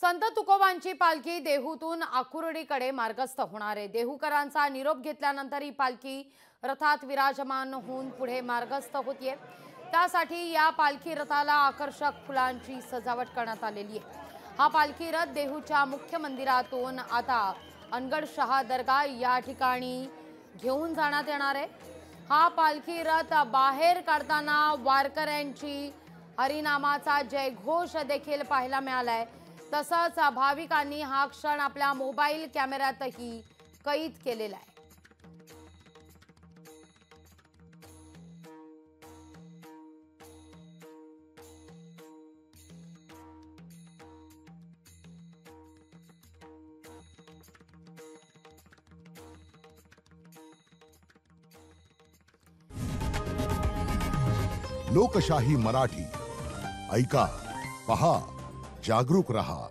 संत तुकोबांची पालखी देहूतून आकुर्डीकडे मार्गस्थ होणार आहे। देहूकरांचा निरोप घेतल्यानंतर ही पालखी रथात विराजमान होऊन पुढे मार्गस्थ होतीये। त्यासाठी या पालखी रथाला आकर्षक फुलांची सजावट करण्यात आलेली आहे। हा पालखी रथ देहूच्या मुख्य मंदिरातून आता अनगडशहा दर्गा या ठिकाणी घेऊन जाण्यात येणार आहे। हा पालखी रथ बाहेर काढताना वारकऱ्यांची हरिनामाचा जयघोष देखील पाहायला मिळालाय। तसंच भाविकांनी हा क्षण आपल्या मोबाईल कॅमेऱ्यातही कैद केलेला आहे। लोकशाही मराठी ऐका, पहा, जागरूक रहा।